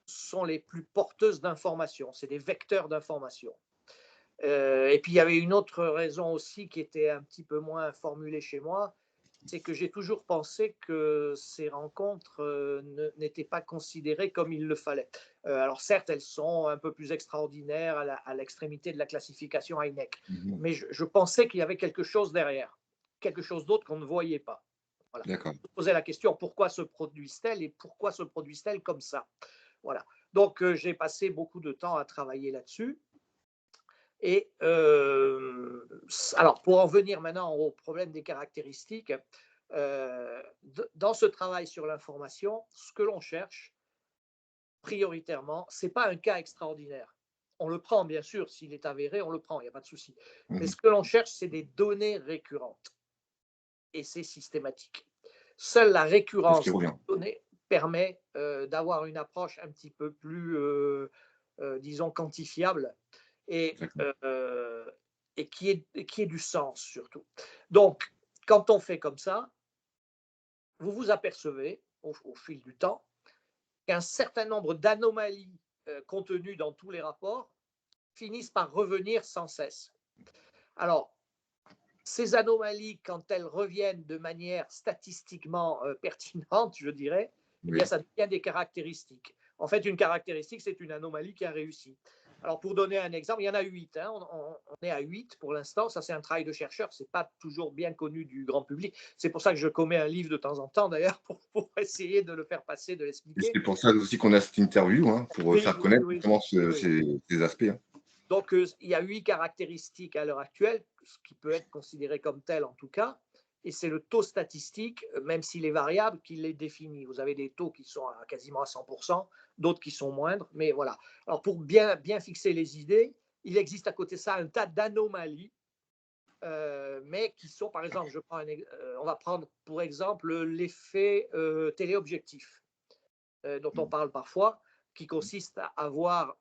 sont les plus porteuses d'informations, c'est des vecteurs d'informations. Et puis il y avait une autre raison aussi qui était un petit peu moins formulée chez moi, c'est que j'ai toujours pensé que ces rencontres n'étaient pas considérées comme il le fallait. Alors certes, elles sont un peu plus extraordinaires à l'extrémité de la classification INEC, Mhm. mais je pensais qu'il y avait quelque chose derrière, quelque chose d'autre qu'on ne voyait pas. Voilà. D'accord. Je me posais la question, pourquoi se produisent-elles et pourquoi se produisent-elles comme ça? Voilà. Donc j'ai passé beaucoup de temps à travailler là-dessus. Et alors, pour en venir maintenant au problème des caractéristiques, dans ce travail sur l'information, ce que l'on cherche prioritairement, ce n'est pas un cas extraordinaire. On le prend, bien sûr, s'il est avéré, on le prend, il n'y a pas de souci. Mais Mhm. ce que l'on cherche, c'est des données récurrentes. Et c'est systématique. Seule la C'est ce qui récurrence des revient. données permet d'avoir une approche un petit peu plus, disons, quantifiable et, D'accord. qui ait du sens surtout. Donc, quand on fait comme ça, vous vous apercevez au fil du temps qu'un certain nombre d'anomalies contenues dans tous les rapports finissent par revenir sans cesse. Alors, ces anomalies, quand elles reviennent de manière statistiquement pertinente, je dirais, eh bien, Oui. ça devient des caractéristiques. En fait, une caractéristique, c'est une anomalie qui a réussi. Alors, pour donner un exemple, il y en a 8. Hein, on est à 8 pour l'instant. Ça, c'est un travail de chercheur. Ce n'est pas toujours bien connu du grand public. C'est pour ça que je commets un livre de temps en temps, d'ailleurs, pour essayer de le faire passer, de Et l'expliquer. c'est pour ça aussi qu'on a cette interview, hein, pour Oui, faire oui, connaître oui, justement oui, oui. ces aspects. Hein. Donc, il y a 8 caractéristiques à l'heure actuelle, ce qui peut être considéré comme tel en tout cas, et c'est le taux statistique, même s'il est variable, qui les définit. Vous avez des taux qui sont quasiment à 100%, d'autres qui sont moindres, mais voilà. Alors, pour bien fixer les idées, il existe à côté de ça un tas d'anomalies, mais qui sont, par exemple, on va prendre pour exemple l'effet téléobjectif dont on parle parfois, qui consiste à avoir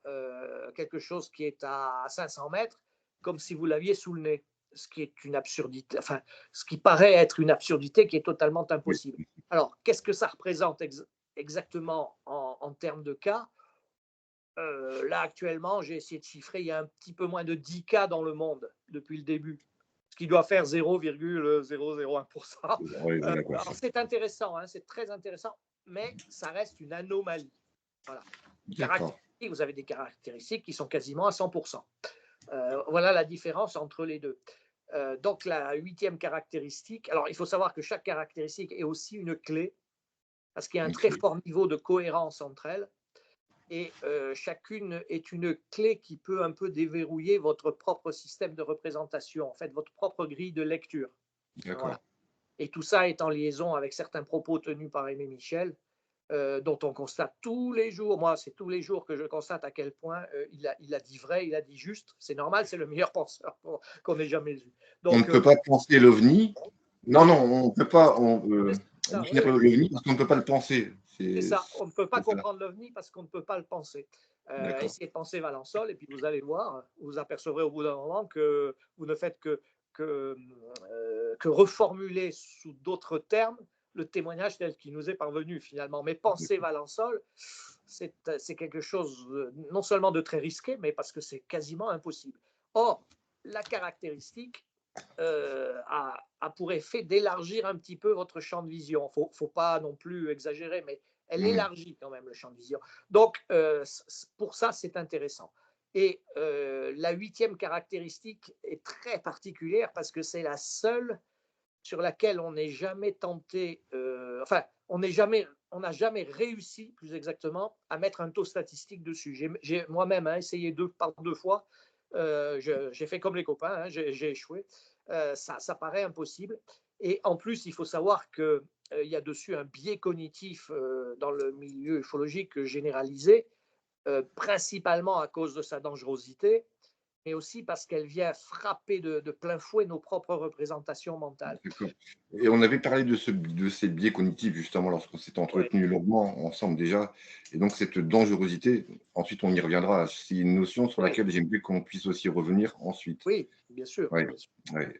quelque chose qui est à 500 mètres, comme si vous l'aviez sous le nez, ce qui est une absurdité, enfin, ce qui paraît être une absurdité qui est totalement Oui. impossible. Alors, qu'est-ce que ça représente exactement en termes de cas? Là, actuellement, j'ai essayé de chiffrer, il y a un petit peu moins de 10 cas dans le monde depuis le début, ce qui doit faire 0,001%. Ouais, voilà, quoi. Alors, c'est intéressant, hein, c'est très intéressant, mais ça reste une anomalie. Voilà. D'accord. Caractéristiques, vous avez des caractéristiques qui sont quasiment à 100%. Voilà la différence entre les deux. Donc la huitième caractéristique, alors il faut savoir que chaque caractéristique est aussi une clé, parce qu'il y a un très Ok. fort niveau de cohérence entre elles, et chacune est une clé qui peut un peu déverrouiller votre propre système de représentation, en fait votre propre grille de lecture. D'accord. Voilà. Et tout ça est en liaison avec certains propos tenus par Aimé Michel, dont on constate tous les jours, moi c'est tous les jours que je constate à quel point il a dit vrai, il a dit juste, c'est normal, c'est le meilleur penseur qu'on ait jamais eu. On ne Donc, peut pas penser l'OVNI. Non, oui, non, on ne peut pas c'est ça, oui, définir oui, l'OVNI parce qu'on ne peut pas le penser. c'est ça. On ne peut pas C'est ça. comprendre l'OVNI parce qu'on ne peut pas le penser. D'accord. Essayez de penser Valençol et puis vous allez voir, vous apercevrez au bout d'un moment que vous ne faites que reformuler sous d'autres termes le témoignage tel qu'il nous est parvenu finalement. Mais penser Valençol, c'est quelque chose non seulement de très risqué, mais parce que c'est quasiment impossible. Or, la caractéristique a pour effet d'élargir un petit peu votre champ de vision. Il ne faut pas non plus exagérer, mais elle Mhm. élargit quand même le champ de vision. Donc, pour ça, c'est intéressant. Et la huitième caractéristique est très particulière parce que c'est la seule sur laquelle on n'est jamais tenté, enfin, on n'a jamais réussi, plus exactement, à mettre un taux statistique dessus. J'ai moi-même essayé par deux fois. J'ai fait comme les copains, hein, j'ai échoué. Ça paraît impossible. Et en plus, il faut savoir qu'il y a dessus un biais cognitif dans le milieu ufologique généralisé, principalement à cause de sa dangerosité, mais aussi parce qu'elle vient frapper de plein fouet nos propres représentations mentales. D'accord. Et on avait parlé de ces biais cognitifs justement lorsqu'on s'est Ouais, entretenu longuement ensemble déjà. Et donc cette dangerosité, ensuite on y reviendra. C'est une notion sur ouais, laquelle j'aimerais qu'on puisse aussi revenir ensuite. oui, bien sûr, Ouais, bien sûr. ouais.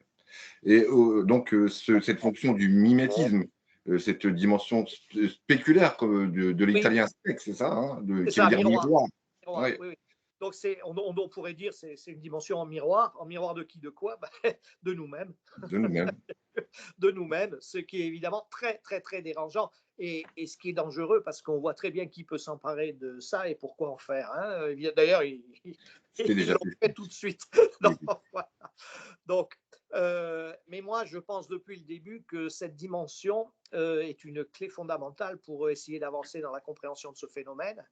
Et donc cette fonction du mimétisme, cette dimension spéculaire de Oui, l'italien spec, c'est ça, hein, c'est qui veut ça, dire miroir. miroir. Miroir, Ouais, oui, oui. Donc, on pourrait dire c'est une dimension en miroir de qui, de quoi? Ben, de nous-mêmes. de nous-mêmes. De nous-mêmes, ce qui est évidemment très, très, très dérangeant et ce qui est dangereux parce qu'on voit très bien qui peut s'emparer de ça et pourquoi en faire. Hein. D'ailleurs, C'était ils déjà l'ont fait. fait tout de suite. Oui, Donc, voilà. Donc, mais moi, je pense depuis le début que cette dimension est une clé fondamentale pour essayer d'avancer dans la compréhension de ce phénomène.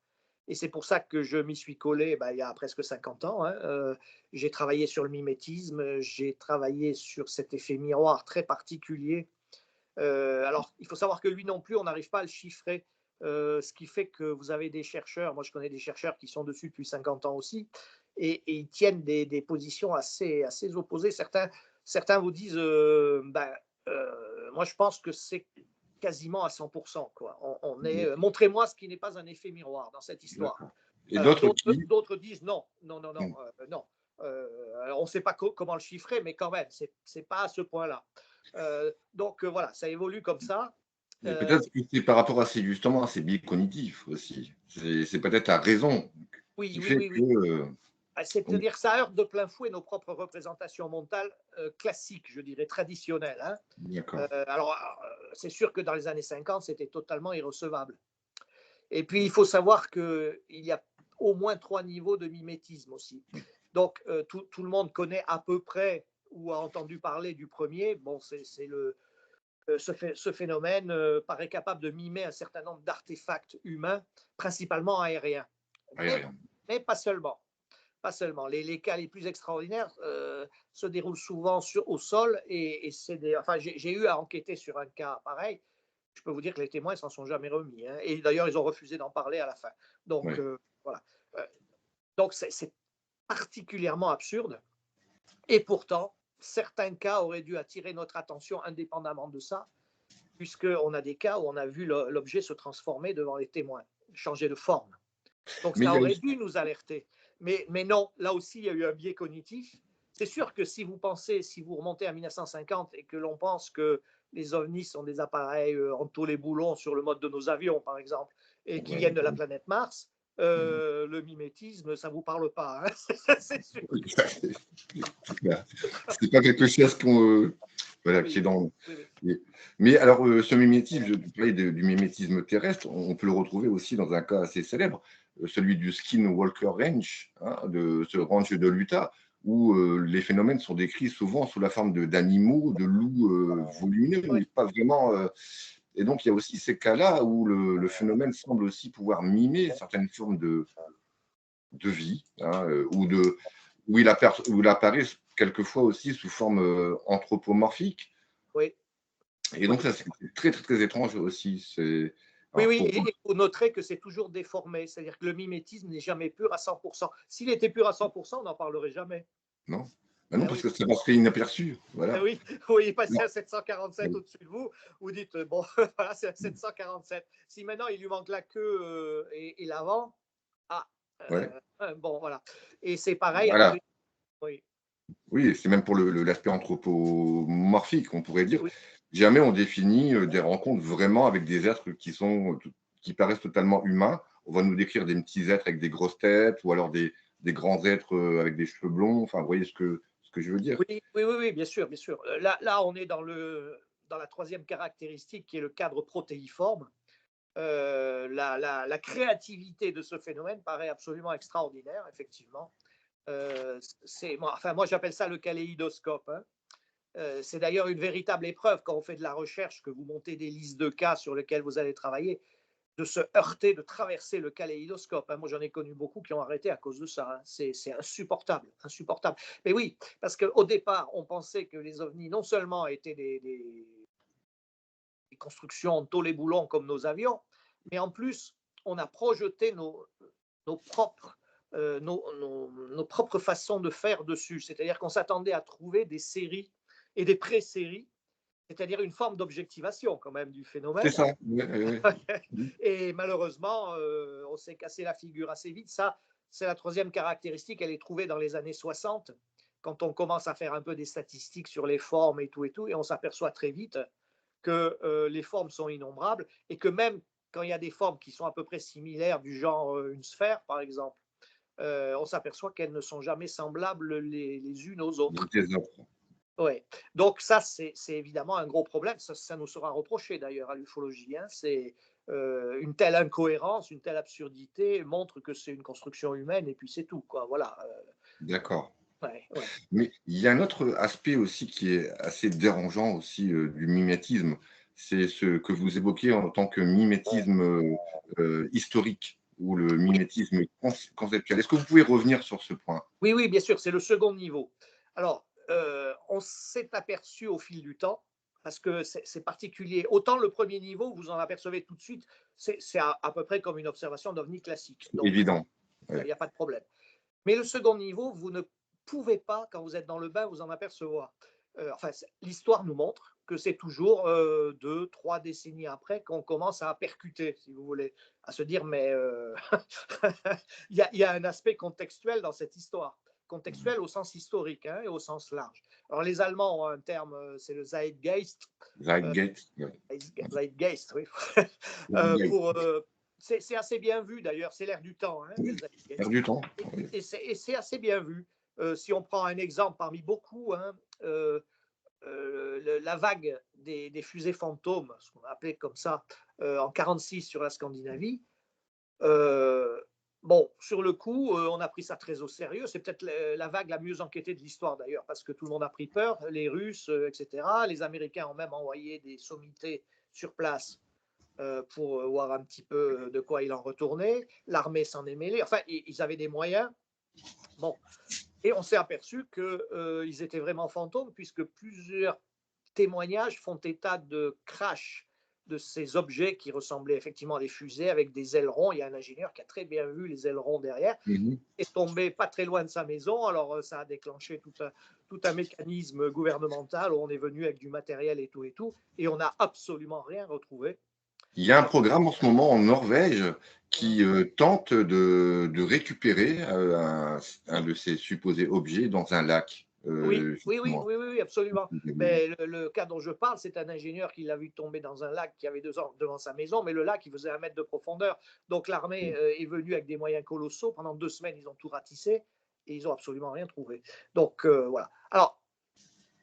Et c'est pour ça que je m'y suis collé il y a presque 50 ans. Hein. J'ai travaillé sur le mimétisme, j'ai travaillé sur cet effet miroir très particulier. Alors, il faut savoir que lui non plus, on n'arrive pas à le chiffrer. Ce qui fait que vous avez des chercheurs, moi je connais des chercheurs qui sont dessus depuis 50 ans aussi, et ils tiennent des positions assez opposées. Certains vous disent, moi je pense que c'est quasiment à 100%. Quoi. Montrez-moi ce qui n'est pas un effet miroir dans cette histoire. d'accord. Et d'autres qui, D'autres disent non, non, non, non, hmm, non. On ne sait pas comment le chiffrer, mais quand même, c'est pas à ce point-là. Donc voilà, ça évolue comme ça. et peut-être que c'est par rapport à ces, justement, à ces biais cognitifs aussi. C'est peut-être la raison Oui, qui oui, fait oui, que, oui. on- C'est-à-dire que ça heurte de plein fouet nos propres représentations mentales classiques, je dirais, traditionnelles. Hein. d'accord. Alors, c'est sûr que dans les années 50, c'était totalement irrecevable. Et puis, il faut savoir qu'il y a au moins 3 niveaux de mimétisme aussi. Oui. Donc, tout le monde connaît à peu près ou a entendu parler du premier. Bon, ce phénomène paraît capable de mimer un certain nombre d'artefacts humains, principalement aériens. Mais, Aérien. mais pas seulement. Pas seulement. Les cas les plus extraordinaires se déroulent souvent au sol et enfin, j'ai eu à enquêter sur un cas pareil. Je peux vous dire que les témoins ne s'en sont jamais remis. Hein. Et d'ailleurs, ils ont refusé d'en parler à la fin. Donc, Ouais. voilà. Euh, donc, c'est particulièrement absurde. Et pourtant, certains cas auraient dû attirer notre attention indépendamment de ça, puisqu'on a des cas où on a vu l'objet se transformer devant les témoins, changer de forme. Donc, Mais il ça y a aurait aussi, dû nous alerter. Mais non, là aussi, il y a eu un biais cognitif. C'est sûr que si vous remontez à 1950 et que l'on pense que les ovnis sont des appareils en tôle et boulons sur le mode de nos avions, par exemple, et qui ouais, viennent de la planète Mars, mhm. le mimétisme, ça ne vous parle pas. Hein. C'est sûr. C'est pas quelque chose voilà, qui Oui, est dans. oui, oui. Mais alors, ce mimétisme, je parlais du mimétisme terrestre, on peut le retrouver aussi dans un cas assez célèbre, celui du Skinwalker Ranch, hein, de ce ranch de l'Utah, où les phénomènes sont décrits souvent sous la forme d'animaux, de loups volumineux, Oui, mais pas vraiment. Et donc, il y a aussi ces cas-là où le phénomène semble aussi pouvoir mimer certaines formes de vie, hein, où il apparaît quelquefois aussi sous forme anthropomorphique. oui, Et donc, oui. ça, c'est très, très, très étrange aussi. Oui, Alors, oui, et vous noterez que c'est toujours déformé, c'est-à-dire que le mimétisme n'est jamais pur à 100%. S'il était pur à 100%, on n'en parlerait jamais. non, bah non, Ben parce oui, que ça passerait inaperçu. ben Voilà. oui, vous voyez passer Non. à 747 au-dessus de vous, vous dites, bon, voilà, c'est à 747. Si maintenant il lui manque la queue et l'avant, ah, Ouais. bon, voilà. Et c'est pareil avec Voilà. les... Oui, Oui, c'est même pour l'aspect anthropomorphique, on pourrait dire. oui, Jamais on définit des rencontres vraiment avec des êtres qui paraissent totalement humains. On va nous décrire des petits êtres avec des grosses têtes ou alors des grands êtres avec des cheveux blonds. Enfin, vous voyez ce que je veux dire. oui, oui, oui, oui, bien sûr, bien sûr. Là, on est dans la troisième caractéristique qui est le cadre protéiforme. La créativité de ce phénomène paraît absolument extraordinaire, effectivement. Moi, j'appelle ça le kaléidoscope. Hein. C'est d'ailleurs une véritable épreuve quand on fait de la recherche, que vous montez des listes de cas sur lesquels vous allez travailler, de se heurter, de traverser le kaléidoscope. Hein. Moi, j'en ai connu beaucoup qui ont arrêté à cause de ça. Hein. C'est insupportable, insupportable. Mais oui, parce qu'au départ, on pensait que les ovnis, non seulement étaient des constructions en tôle et boulons comme nos avions, mais en plus, on a projeté nos propres, nos propres façons de faire dessus. C'est-à-dire qu'on s'attendait à trouver des séries et des pré-séries, c'est-à-dire une forme d'objectivation quand même du C'est phénomène. ça. Ouais, ouais, ouais. Et malheureusement, on s'est cassé la figure assez vite. Ça, c'est la troisième caractéristique. Elle est trouvée dans les années 60, quand on commence à faire un peu des statistiques sur les formes et tout, et on s'aperçoit très vite que les formes sont innombrables et que même quand il y a des formes qui sont à peu près similaires, du genre une sphère par exemple, on s'aperçoit qu'elles ne sont jamais semblables les unes aux autres. Ouais. Donc ça, c'est évidemment un gros problème. Ça nous sera reproché d'ailleurs à l'ufologie. Hein. C'est une telle incohérence, une telle absurdité montre que c'est une construction humaine et puis c'est tout, quoi. Voilà. D'accord. Ouais, ouais. Mais il y a un autre aspect aussi qui est assez dérangeant aussi, du mimétisme. C'est ce que vous évoquez en tant que mimétisme, historique ou le Oui, mimétisme conceptuel. Est-ce que vous pouvez revenir sur ce point? oui, oui, bien sûr, c'est le second niveau. Alors, on s'est aperçu au fil du temps, parce que c'est particulier. Autant le premier niveau, vous en apercevez tout de suite, c'est à peu près comme une observation d'ovni classique. C'est Donc, évident. il Ouais. n'y a pas de problème. Mais le second niveau, vous ne pouvez pas, quand vous êtes dans le bain, vous en apercevoir. Enfin, l'histoire nous montre que c'est toujours 2, 3 décennies après qu'on commence à percuter, si vous voulez, à se dire, mais il y a un aspect contextuel dans cette histoire. Contextuel au sens historique hein, et au sens large. Alors, les Allemands ont un terme, c'est le Zeitgeist. euh, Zeitgeist, ouais. Zeitgeist, oui. Zeitgeist. Pour, c'est assez bien vu d'ailleurs, c'est l'air du temps, hein, le Oui, l'air Zeitgeist. du temps. Et, Oui. et c'est assez bien vu. Si on prend un exemple parmi beaucoup, hein, la vague des fusées fantômes, ce qu'on a appelé comme ça, en 1946 sur la Scandinavie, euh, bon, sur le coup, on a pris ça très au sérieux. C'est peut-être la vague la mieux enquêtée de l'histoire d'ailleurs, parce que tout le monde a pris peur, les Russes, etc. Les Américains ont même envoyé des sommités sur place pour voir un petit peu de quoi il en retournait. L'armée s'en est mêlée. Enfin, ils avaient des moyens. Bon, et on s'est aperçu qu'ils étaient vraiment fantômes, puisque plusieurs témoignages font état de crash de ces objets qui ressemblaient effectivement à des fusées avec des ailerons. Il y a un ingénieur qui a très bien vu les ailerons derrière, Mhm. est tombé pas très loin de sa maison. Alors, ça a déclenché tout un mécanisme gouvernemental où on est venu avec du matériel et tout, et on n'a absolument rien retrouvé. Il y a un Alors, programme en ce moment en Norvège qui tente de récupérer un de ces supposés objets dans un lac, oui, oui, oui, justement. oui, oui, oui, absolument. Mais le cas dont je parle, c'est un ingénieur qui l'a vu tomber dans un lac qui avait 2 ans devant sa maison, mais le lac, il faisait 1 mètre de profondeur. Donc l'armée est venue avec des moyens colossaux. Pendant 2 semaines, ils ont tout ratissé et ils n'ont absolument rien trouvé. Donc voilà. Alors,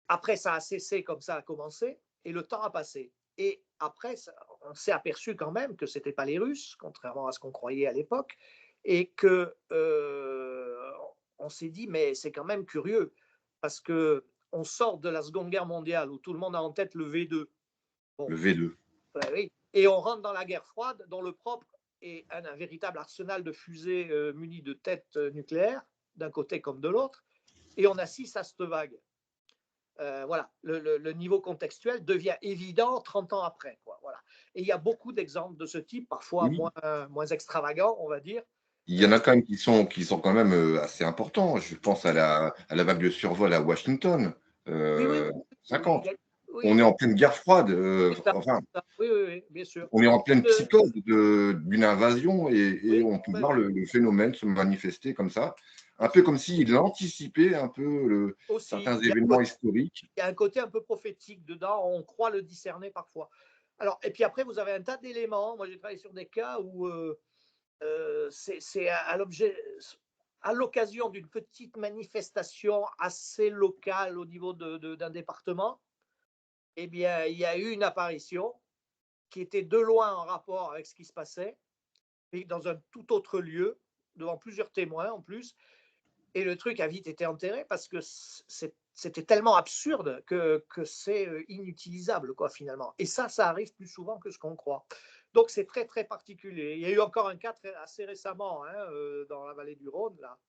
après, ça a cessé comme ça a commencé et le temps a passé. Et après, on s'est aperçu quand même que ce n'était pas les Russes, contrairement à ce qu'on croyait à l'époque, et que on s'est dit, mais c'est quand même curieux, parce que on sort de la Seconde Guerre mondiale où tout le monde a en tête le V2. Le Bon, V2. ouais, oui. Et on rentre dans la guerre froide, dont le propre est un véritable arsenal de fusées munies de têtes nucléaires, d'un côté comme de l'autre, et on assiste à cette vague. Voilà, le niveau contextuel devient évident 30 ans après. Quoi, voilà. Et il y a beaucoup d'exemples de ce type, parfois Oui, moins extravagants, on va dire. il y en Euh, a quand même qui sont quand même, assez importants. Je pense à la vague de survol à Washington, oui, oui, heu, oui, 50. On oui, est en pleine guerre froide, c'est ça, enfin, oui, oui, oui, bien sûr. on est en pleine Euh, psychose d'une invasion et oui, on peut ouais, voir ouais. le phénomène se manifester comme ça, un peu comme s'il anticipait un peu Aussi, certains événements historiques. il y a un côté un peu prophétique dedans, on croit le discerner parfois. Alors, et puis après, vous avez un tas d'éléments. Moi, j'ai travaillé sur des cas où c'est à l'objet, à l'occasion d'une petite manifestation assez locale au niveau d'un département, eh bien, il y a eu une apparition qui était de loin en rapport avec ce qui se passait, et dans un tout autre lieu, devant plusieurs témoins en plus. Et le truc a vite été enterré parce que c'était tellement absurde que c'est inutilisable, quoi, finalement. Et ça arrive plus souvent que ce qu'on croit. Donc, c'est très, très particulier. Il y a eu encore un cas assez récemment hein, dans la vallée du Rhône, là,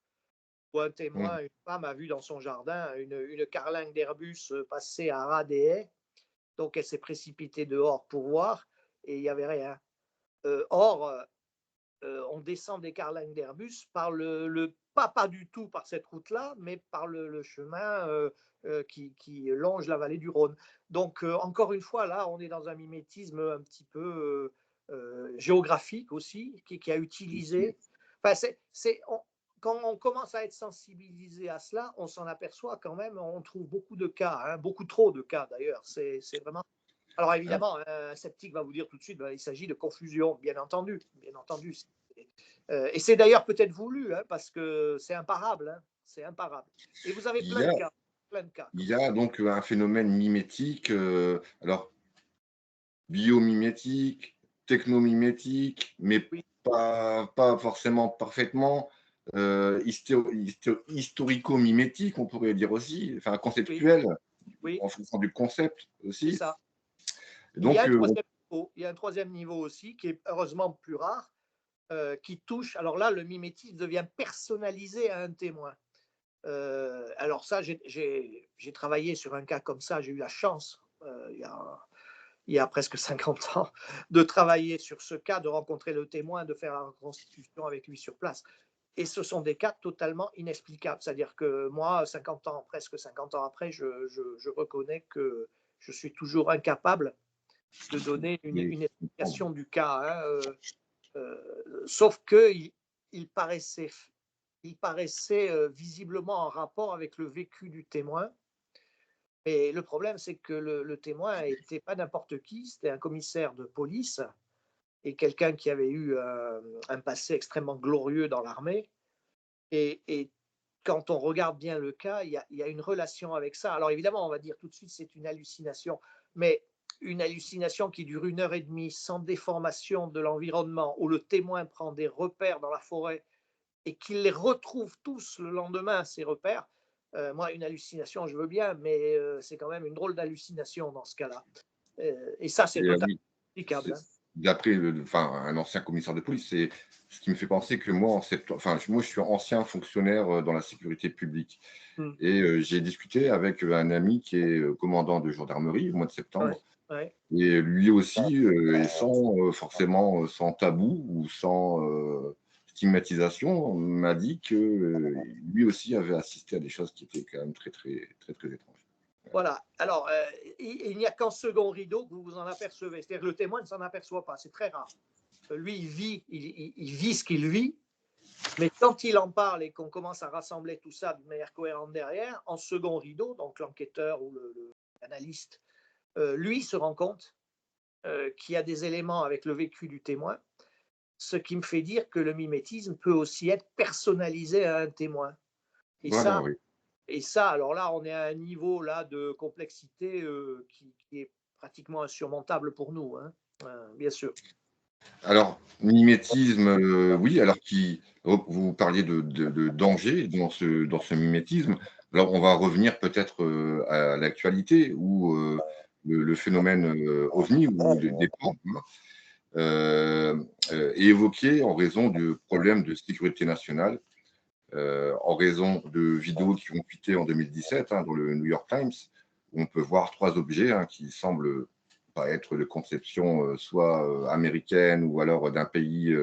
où un Mmh. témoin, une femme, a vu dans son jardin une carlingue d'Airbus passer à ras des haies. Donc, elle s'est précipitée dehors pour voir et il n'y avait rien. Or, on descend des carlingues d'Airbus par pas du tout par cette route-là, mais par le chemin qui longe la vallée du Rhône. Donc, encore une fois, là, on est dans un mimétisme un petit peu géographique aussi, qui a utilisé. Enfin, quand on commence à être sensibilisé à cela, on s'en aperçoit quand même, on trouve beaucoup de cas, hein, beaucoup trop de cas d'ailleurs. C'est vraiment. Alors Hein. évidemment, un sceptique va vous dire tout de suite, ben, il s'agit de confusion, bien entendu. Bien entendu. Et c'est d'ailleurs peut-être voulu, hein, parce que c'est imparable. Hein, c'est imparable. Et vous avez Il y a, plein de cas il comme y ça. a donc un phénomène mimétique, alors biomimétique, technomimétique, mais Oui, pas forcément parfaitement, historico-mimétique, on pourrait dire aussi, enfin oui, conceptuel, oui, en fonction du concept c'est aussi. ça. Il y a Donc, un troisième niveau. Il y a un troisième niveau aussi qui est heureusement plus rare, qui touche. Alors là, le mimétisme devient personnalisé à un témoin. Alors ça, j'ai travaillé sur un cas comme ça. J'ai eu la chance, il y a presque 50 ans, de travailler sur ce cas, de rencontrer le témoin, de faire la reconstitution avec lui sur place. Et ce sont des cas totalement inexplicables. C'est-à-dire que moi, 50 ans, presque 50 ans après, je reconnais que je suis toujours incapable de donner oui, une je comprends. explication du cas. Hein, sauf qu'il paraissait, il paraissait visiblement en rapport avec le vécu du témoin. Et le problème, c'est que le témoin n'était pas n'importe qui, c'était un commissaire de police et quelqu'un qui avait eu un passé extrêmement glorieux dans l'armée. Et quand on regarde bien le cas, il y a une relation avec ça. Alors évidemment, on va dire tout de suite c'est une hallucination, mais une hallucination qui dure 1 heure et demie sans déformation de l'environnement, où le témoin prend des repères dans la forêt et qu'il les retrouve tous le lendemain, ces repères. Moi, une hallucination, je veux bien, mais c'est quand même une drôle d'hallucination dans ce cas-là. Et ça, c'est Et totalement oui, explicable. Hein. d'après enfin, un ancien commissaire de police, c'est ce qui me fait penser que moi, enfin, moi, je suis ancien fonctionnaire dans la sécurité publique. Mm. Et j'ai discuté avec un ami qui est commandant de gendarmerie au mois de Ouais, septembre. ouais. Et lui aussi, et sans forcément sans tabou ou sans stigmatisation, m'a dit que lui aussi avait assisté à des choses qui étaient quand même très étranges. Voilà. Alors, il n'y a qu'en second rideau que vous vous en apercevez. C'est-à-dire que le témoin ne s'en aperçoit pas. C'est très rare. Lui, il vit ce qu'il vit, mais quand il en parle et qu'on commence à rassembler tout ça de manière cohérente derrière, en second rideau, donc l'enquêteur ou l'analyste, lui se rend compte qu'il y a des éléments avec le vécu du témoin, ce qui me fait dire que le mimétisme peut aussi être personnalisé à un témoin. Et Voilà, ça, oui. alors là, on est à un niveau là de complexité qui est pratiquement insurmontable pour nous, hein, bien sûr. Alors, mimétisme, oui, alors vous parliez de danger dans ce mimétisme. Alors, on va revenir peut-être à l'actualité ou le phénomène OVNI ou des plans, hein, est évoqué en raison de problèmes de sécurité nationale, en raison de vidéos qui ont fuité en 2017 hein, dans le New York Times, où on peut voir 3 objets hein, qui semblent pas être de conception soit américaine ou alors d'un pays,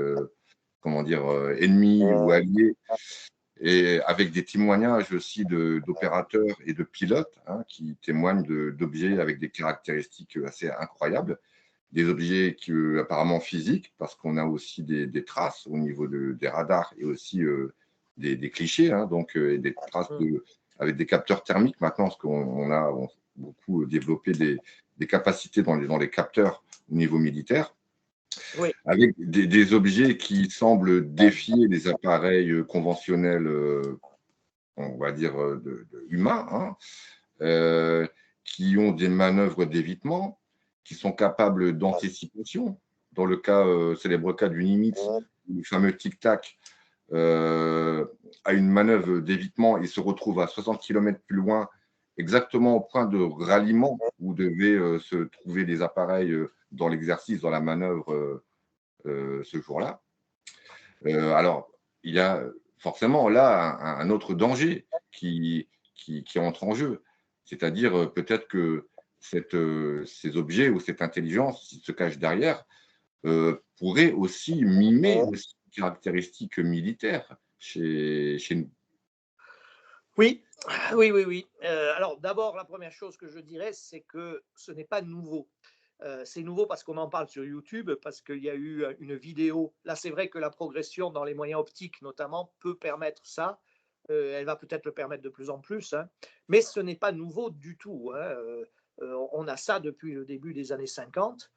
comment dire, ennemi ou allié, et avec des témoignages aussi d'opérateurs et de pilotes hein, qui témoignent d'objets avec des caractéristiques assez incroyables, des objets qui, apparemment physiques, parce qu'on a aussi des traces au niveau des radars et aussi des clichés, hein, donc des traces avec des capteurs thermiques maintenant, parce qu'on a beaucoup développé des capacités dans les capteurs au niveau militaire, Oui, avec des objets qui semblent défier les appareils conventionnels, on va dire, humains, hein, euh, qui ont des manœuvres d'évitement, qui sont capables d'anticipation. Dans le cas, célèbre cas du Nimitz, le fameux tic-tac a une manœuvre d'évitement et se retrouve à 60 km plus loin, exactement au point de ralliement où devaient se trouver les appareils dans l'exercice, dans la manœuvre ce jour-là. Alors, il y a forcément là un autre danger qui entre en jeu. C'est-à-dire peut-être que ces objets ou cette intelligence qui se cache derrière pourrait aussi mimer aussi une caractéristique militaire chez nous. oui, oui, oui, oui. Alors d'abord, la première chose que je dirais, c'est que ce n'est pas nouveau. C'est nouveau parce qu'on en parle sur YouTube, parce qu'il y a eu une vidéo. Là, c'est vrai que la progression dans les moyens optiques, notamment, peut permettre ça. Elle va peut-être le permettre de plus en plus, hein. Mais ce n'est pas nouveau du tout. Hein. On a ça depuis le début des années 50.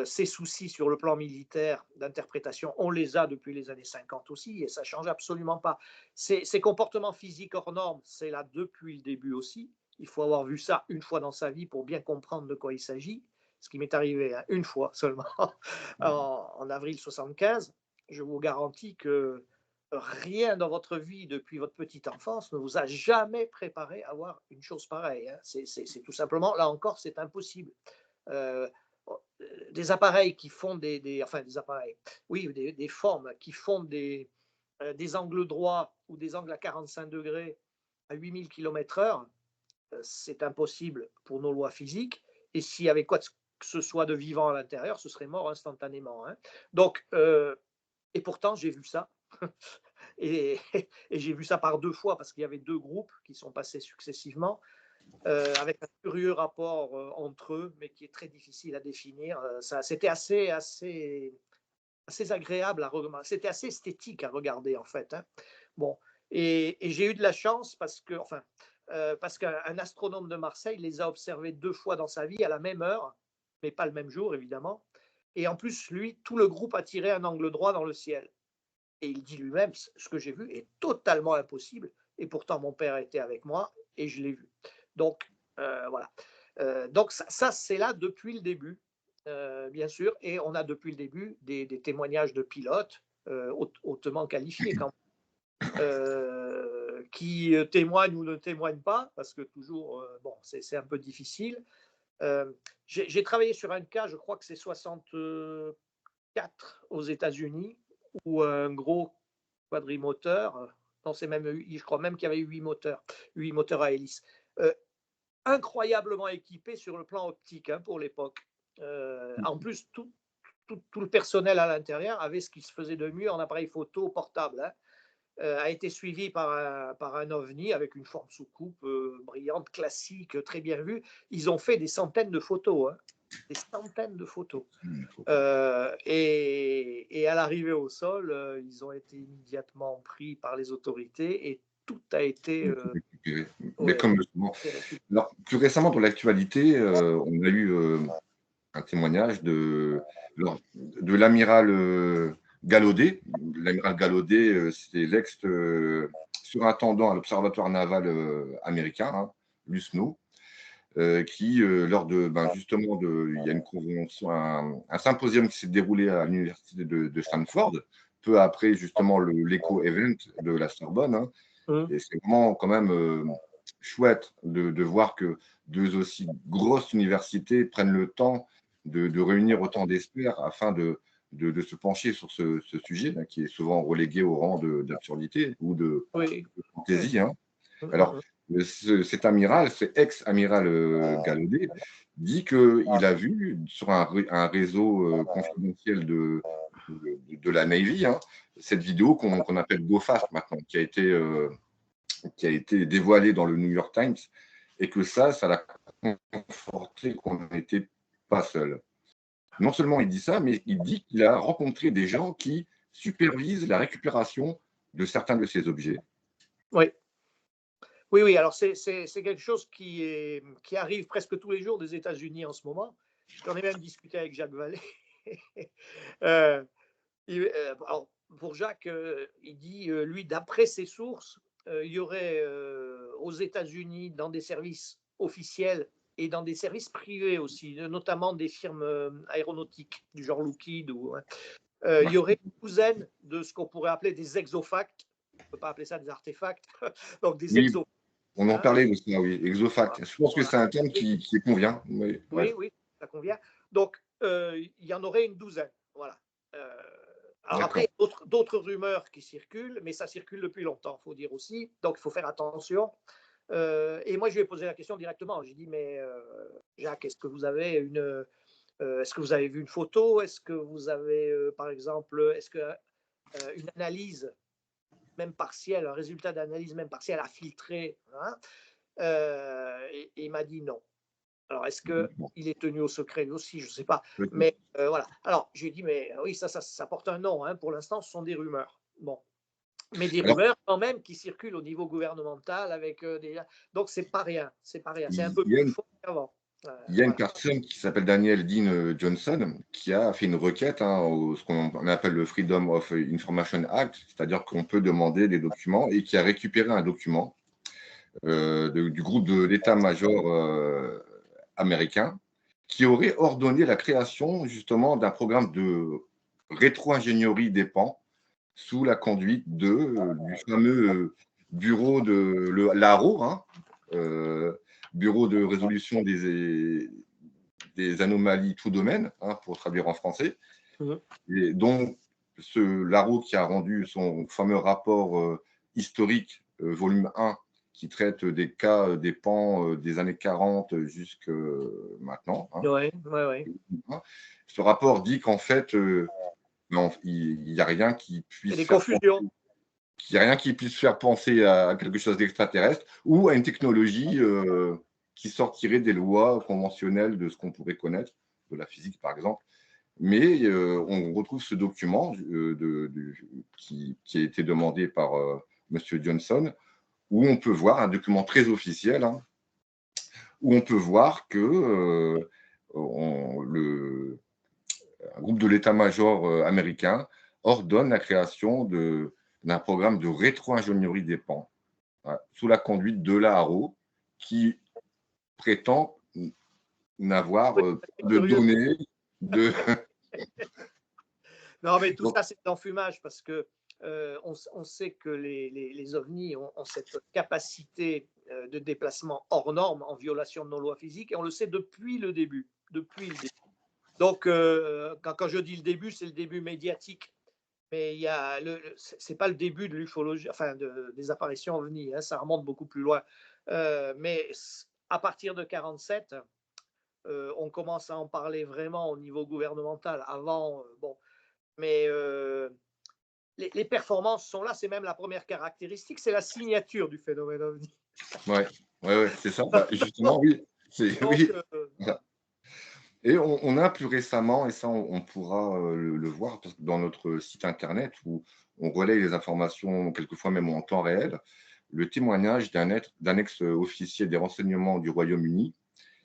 Ces soucis sur le plan militaire d'interprétation, on les a depuis les années 50 aussi, et ça ne change absolument pas. Ces comportements physiques hors normes, c'est là depuis le début aussi. Il faut avoir vu ça une fois dans sa vie pour bien comprendre de quoi il s'agit, ce qui m'est arrivé une fois seulement en avril 75. Je vous garantis que rien dans votre vie depuis votre petite enfance ne vous a jamais préparé à voir une chose pareille. C'est tout simplement, là encore, c'est impossible. Euh, des appareils qui font enfin des appareils, oui, des formes qui font des angles droits ou des angles à 45 degrés à 8000 km/h, c'est impossible pour nos lois physiques. Et s'il y avait quoi que ce soit de vivant à l'intérieur, ce serait mort instantanément. Donc, et pourtant, j'ai vu ça. et j'ai vu ça par 2 fois parce qu'il y avait 2 groupes qui sont passés successivement. Avec un curieux rapport entre eux, mais qui est très difficile à définir. C'était assez agréable à regarder, c'était assez esthétique à regarder en fait. Bon, et j'ai eu de la chance parce qu'un astronome de Marseille les a observés 2 fois dans sa vie à la même heure, mais pas le même jour évidemment. Et en plus, lui, tout le groupe a tiré un angle droit dans le ciel. Et il dit lui-même, ce que j'ai vu est totalement impossible. Et pourtant, mon père était avec moi et je l'ai vu. Donc, voilà. Donc, ça c'est là depuis le début, bien sûr. Et on a depuis le début des témoignages de pilotes hautement qualifiés quand même, qui témoignent ou ne témoignent pas, parce que toujours, bon, c'est un peu difficile. J'ai travaillé sur un cas, je crois que c'est 64 aux États-Unis, où un gros quadrimoteur, non, c'est même, je crois même qu'il y avait 8 moteurs à hélice, incroyablement équipé sur le plan optique pour l'époque. En plus, tout le personnel à l'intérieur avait ce qui se faisait de mieux en appareil photo portable. A été suivi par un ovni avec une forme sous coupe brillante, classique, très bien vue. Ils ont fait des centaines de photos, des centaines de photos. Et à l'arrivée au sol, ils ont été immédiatement pris par les autorités et tout a été mais comme alors, plus récemment dans l'actualité, on a eu un témoignage de l'amiral Gallaudet. L'amiral Gallaudet, c'est l'ex-surintendant à l'Observatoire naval américain, l'USNO, qui, lors de, justement, il y a une convention, un symposium qui s'est déroulé à l'université de Stanford, peu après justement l'Eco Event de la Sorbonne. Et c'est vraiment quand même chouette de voir que 2 aussi grosses universités prennent le temps de réunir autant d'experts afin de se pencher sur ce sujet qui est souvent relégué au rang d'absurdité ou de fantaisie. Alors, cet amiral, cet ex-amiral Gallaudet, dit qu'il a vu sur un réseau confidentiel de la Navy cette vidéo qu'on appelle Go Fast maintenant, qui a été dévoilée dans le New York Times, et que ça l'a conforté qu'on n'était pas seul. Non seulement il dit ça, mais il dit qu'il a rencontré des gens qui supervisent la récupération de certains de ces objets. Oui. Oui, alors c'est quelque chose qui arrive presque tous les jours des États-Unis en ce moment. J'en ai même discuté avec Jacques Vallée. Alors, pour Jacques, il dit, lui, d'après ses sources, il y aurait aux États-Unis, dans des services officiels et dans des services privés aussi, notamment des firmes aéronautiques du genre Lockheed, il y aurait une douzaine de ce qu'on pourrait appeler des exofacts. On ne peut pas appeler ça des artefacts. Donc des exofacts. On en parlait de ça, oui, exofact. Je pense que c'est un terme qui convient. Mais, oui, ça convient. Donc, il y en aurait une douzaine. Voilà. Alors après, il y a d'autres rumeurs qui circulent, mais ça circule depuis longtemps, il faut dire aussi. Donc, il faut faire attention. Et moi, je lui ai posé la question directement. J'ai dit, mais Jacques, est-ce que vous avez vu une photo? Est-ce que vous avez, par exemple, une analyse même partielle, un résultat d'analyse même partielle à filtrer et il m'a dit non. Alors, est-ce qu'il est tenu au secret lui aussi? Je ne sais pas. Mais voilà. Alors, je lui ai dit, mais oui, ça porte un nom. Pour l'instant, ce sont des rumeurs. Bon. Mais des rumeurs quand même qui circulent au niveau gouvernemental avec des. Donc, c'est pas rien. C'est pas rien. C'est un peu plus fort qu'avant. il y a une Voilà. personne qui s'appelle Daniel Dean Johnson qui a fait une requête, ce qu'on appelle le Freedom of Information Act, c'est-à-dire qu'on peut demander des documents, et qui a récupéré un document du groupe de l'état-major américain qui aurait ordonné la création justement d'un programme de rétro-ingénierie des PAN sous la conduite du fameux bureau de l'ARO, Bureau de résolution des anomalies tout domaine, pour traduire en français. Mmh. Et donc, l'ARO qui a rendu son fameux rapport historique, volume 1, qui traite des cas des PAN des années 40 jusqu'à maintenant. Ouais, ouais, ouais. Ce rapport dit qu'en fait, non, il n'y a rien qui Il y a puisse des faire confusions. qu'il y a rien qui puisse faire penser à quelque chose d'extraterrestre ou à une technologie qui sortirait des lois conventionnelles de ce qu'on pourrait connaître, de la physique par exemple. Mais on retrouve ce document qui a été demandé par M. Johnson, où on peut voir un document très officiel, où on peut voir que un groupe de l'état-major américain ordonne la création d'un programme de rétro-ingénierie des PAN, sous la conduite de l'ARO, qui prétend n'avoir Oui, c'est de curieux. données de. Non, mais tout Donc, ça, c'est l'enfumage parce que on sait que les ovnis ont cette capacité de déplacement hors norme en violation de nos lois physiques et on le sait depuis le début. Depuis le début. Donc, quand je dis le début, c'est le début médiatique. Mais il y a c'est pas le début de l'ufologie, enfin des apparitions ovnis, hein, ça remonte beaucoup plus loin. Mais à partir de 47, on commence à en parler vraiment au niveau gouvernemental. Avant, bon, mais les performances sont là. C'est même la première caractéristique, c'est la signature du phénomène ovni. ouais, ouais, c'est ça. Bah, justement, oui. Donc, Oui. voilà. Et on a plus récemment, et ça on pourra le voir dans notre site internet où on relaye les informations, quelquefois même en temps réel, le témoignage d'un ex-officier des renseignements du Royaume-Uni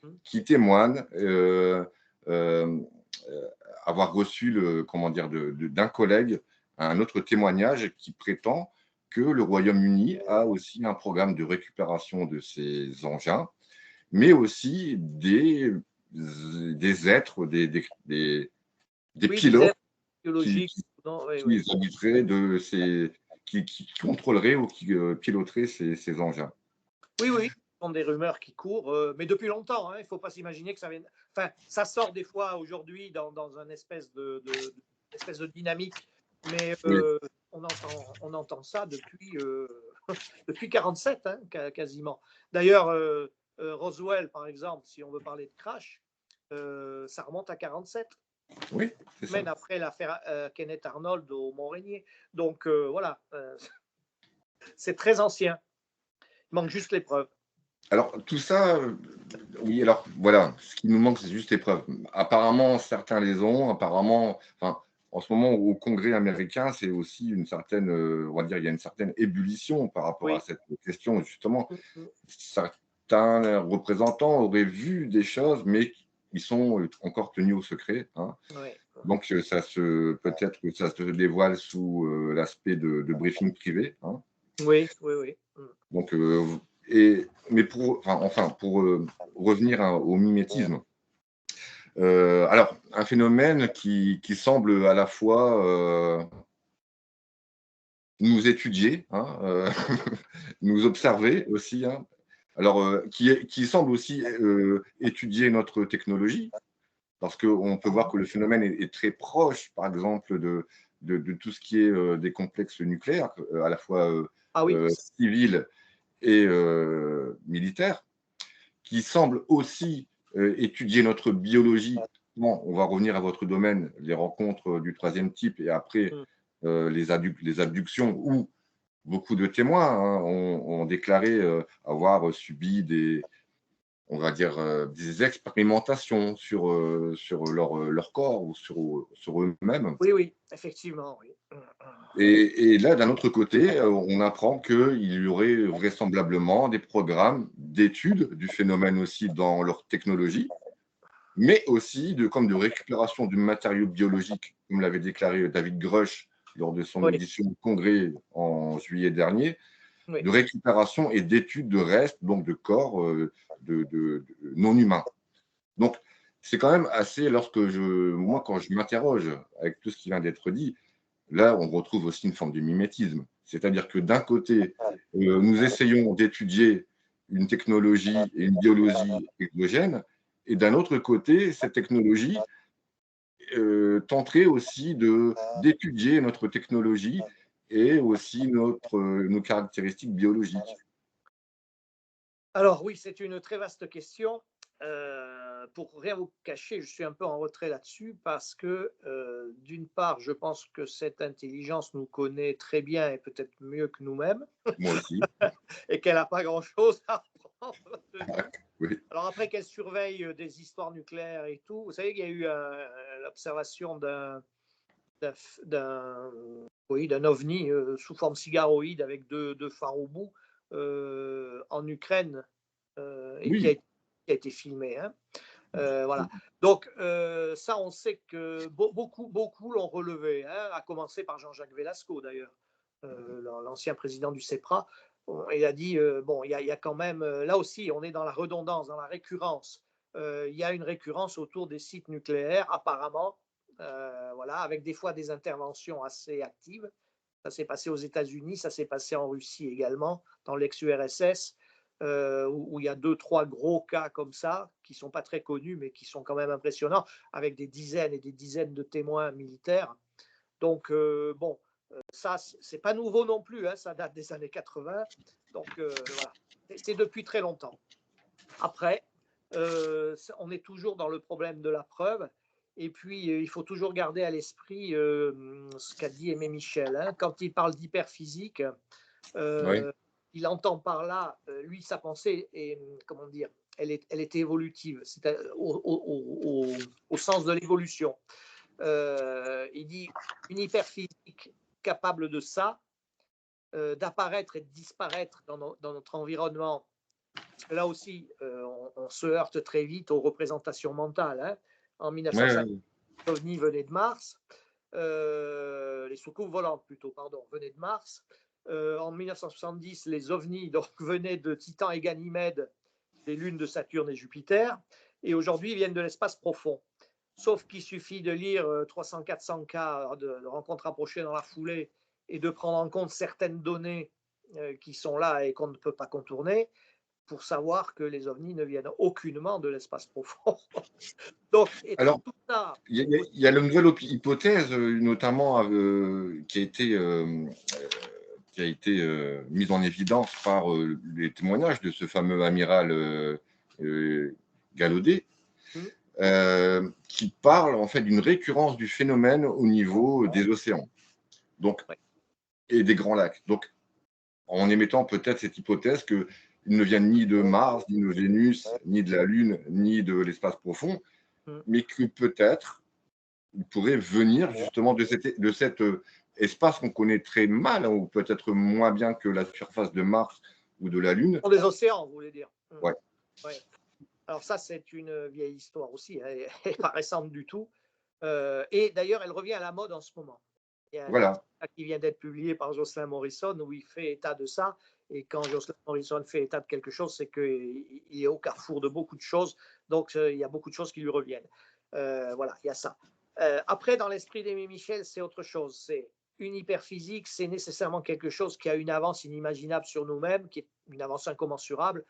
Mmh. qui témoigne euh, avoir reçu comment dire, d'un collègue un autre témoignage qui prétend que le Royaume-Uni a aussi un programme de récupération de ces engins, mais aussi des êtres, des Oui, des pilotes êtres biologiques. Non, oui, oui. qui habiteraient qui contrôleraient ou qui piloteraient ces engins. Oui, oui, ce sont des rumeurs qui courent, mais depuis longtemps. Hein, il ne faut pas s'imaginer que ça vient. Enfin, ça sort des fois aujourd'hui dans une espèce de dynamique, mais Oui, on entend ça depuis, depuis 47, hein, quasiment. D'ailleurs, Roswell, par exemple, si on veut parler de crash, ça remonte à 47, oui, c'est ça. semaine après l'affaire Kenneth Arnold au Mont-Rainier. Donc voilà, c'est très ancien. Il manque juste les preuves. Alors, tout ça, oui, alors voilà, ce qui nous manque, c'est juste les preuves. Apparemment, certains les ont, apparemment, enfin, en ce moment, au Congrès américain, c'est aussi une certaine, on va dire, il y a une certaine ébullition par rapport à Oui. cette question. Justement, Mm, mm. certains représentants auraient vu des choses, mais ils sont encore tenus au secret. Ouais. Donc, peut-être que ça se dévoile sous l'aspect de briefing privé. Oui, oui, oui. Mm. Donc, mais pour revenir au mimétisme, alors, un phénomène qui semble à la fois nous étudier, nous observer aussi, alors qui semble aussi étudier notre technologie, parce qu'on peut voir que le phénomène est très proche, par exemple, de tout ce qui est des complexes nucléaires, à la fois Ah oui, civils et militaires, qui semble aussi étudier notre biologie. Bon, on va revenir à votre domaine, les rencontres du troisième type et après mm. les abductions où beaucoup de témoins ont déclaré avoir subi on va dire, des expérimentations sur leur corps ou sur eux-mêmes. Oui, oui, effectivement, oui. Et là, d'un autre côté, on apprend qu'il y aurait vraisemblablement des programmes d'études du phénomène aussi dans leur technologie, mais aussi comme de récupération du matériau biologique, comme l'avait déclaré David Grush lors de son Oui, audition au Congrès en juillet dernier, oui. de récupération et d'études de restes, donc de corps non humains. Donc, c'est quand même assez, moi, quand je m'interroge avec tout ce qui vient d'être dit, là, on retrouve aussi une forme de mimétisme. C'est-à-dire que d'un côté, nous essayons d'étudier une technologie et une biologie exogène, et d'un autre côté, cette technologie tenterait aussi d'étudier notre technologie et aussi nos caractéristiques biologiques. Alors oui, c'est une très vaste question. Pour rien vous cacher, je suis un peu en retrait là-dessus parce que, d'une part, je pense que cette intelligence nous connaît très bien et peut-être mieux que nous-mêmes Moi aussi. et qu'elle n'a pas grand-chose à apprendre de nous. Oui, Alors après qu'elle surveille des histoires nucléaires et tout, vous savez qu'il y a eu l'observation d'un oui, d'un ovni sous forme cigaroïde avec deux phares au bout en Ukraine et oui, qui a été filmé. Hein. Voilà. Donc, ça, on sait que beaucoup l'ont relevé, hein, à commencer par Jean-Jacques Velasco, d'ailleurs, l'ancien président du CEPRA. Bon, il a dit, bon, il y a quand même, là aussi, on est dans la redondance, dans la récurrence. Il y a une récurrence autour des sites nucléaires, apparemment, voilà, avec des fois des interventions assez actives. Ça s'est passé aux États-Unis, ça s'est passé en Russie également, dans l'ex-URSS, où il y a deux, trois gros cas comme ça, qui ne sont pas très connus, mais qui sont quand même impressionnants, avec des dizaines et des dizaines de témoins militaires. Donc, bon, ça, c'est pas nouveau non plus, hein, ça date des années 80. Donc, voilà, c'est depuis très longtemps. Après, on est toujours dans le problème de la preuve. Et puis, il faut toujours garder à l'esprit ce qu'a dit Aimé Michel. Hein, quand il parle d'hyperphysique, oui, euh, il entend par là, lui, sa pensée est, comment dire, elle est évolutive, c'est au sens de l'évolution. Il dit une hyperphysique capable de ça, d'apparaître et de disparaître dans notre environnement. Parce que là aussi, on se heurte très vite aux représentations mentales. Hein. En oui, 1950, oui, les ovnis venaient de Mars, les soucoupes volantes plutôt, pardon, venaient de Mars. En 1970, les ovnis donc, venaient de Titan et Ganymède, des lunes de Saturne et Jupiter, et aujourd'hui ils viennent de l'espace profond. Sauf qu'il suffit de lire 300-400 cas de rencontres rapprochées dans la foulée et de prendre en compte certaines données qui sont là et qu'on ne peut pas contourner pour savoir que les ovnis ne viennent aucunement de l'espace profond. Donc, et Alors, tout ça, il y a la nouvelle hypothèse, notamment qui a été mise en évidence par les témoignages de ce fameux amiral Galaudet, hum, qui parle en fait d'une récurrence du phénomène au niveau des océans, donc, ouais, et des grands lacs. Donc, en émettant peut-être cette hypothèse qu'ils ne viennent ni de Mars, ni de Vénus, ni de la Lune, ni de l'espace profond, hum. mais que peut-être il pourrait venir justement de cet espace qu'on connaît très mal, hein, ou peut-être moins bien que la surface de Mars ou de la Lune. Pour des océans, vous voulez dire. Ouais, Ouais. Alors ça, c'est une vieille histoire aussi, hein, elle n'est pas récente du tout. Et d'ailleurs, elle revient à la mode en ce moment. Il y a un article voilà. qui vient d'être publié par Jocelyn Morrison où il fait état de ça. Et quand Jocelyn Morrison fait état de quelque chose, c'est qu'il est au carrefour de beaucoup de choses. Donc, il y a beaucoup de choses qui lui reviennent. Voilà, il y a ça. Après, dans l'esprit d'Aimé Michel, c'est autre chose. C'est une hyperphysique, c'est nécessairement quelque chose qui a une avance inimaginable sur nous-mêmes, qui est une avance incommensurable.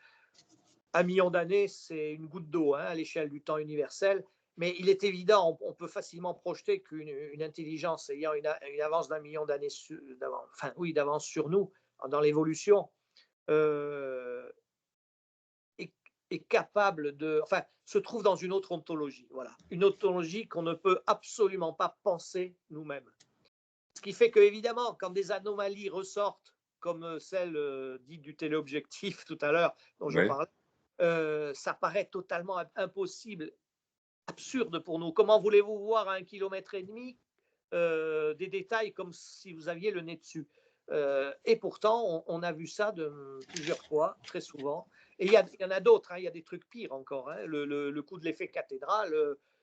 1 million d'années, c'est une goutte d'eau hein, à l'échelle du temps universel. Mais il est évident, on peut facilement projeter qu'une intelligence ayant une avance d'1 million d'années enfin, oui, d'avance sur nous dans l'évolution euh, est, est, capable de, enfin, se trouve dans une autre ontologie. Voilà, une ontologie qu'on ne peut absolument pas penser nous-mêmes. Ce qui fait que, évidemment, quand des anomalies ressortent, comme celle dite du téléobjectif tout à l'heure dont je Ouais. parlais, ça paraît totalement impossible, absurde pour nous. Comment voulez-vous voir à 1,5 km des détails comme si vous aviez le nez dessus? Et pourtant, on a vu ça plusieurs fois, très souvent. Et il y en a d'autres, hein, il y a des trucs pires encore. Hein. Le coup de l'effet cathédrale,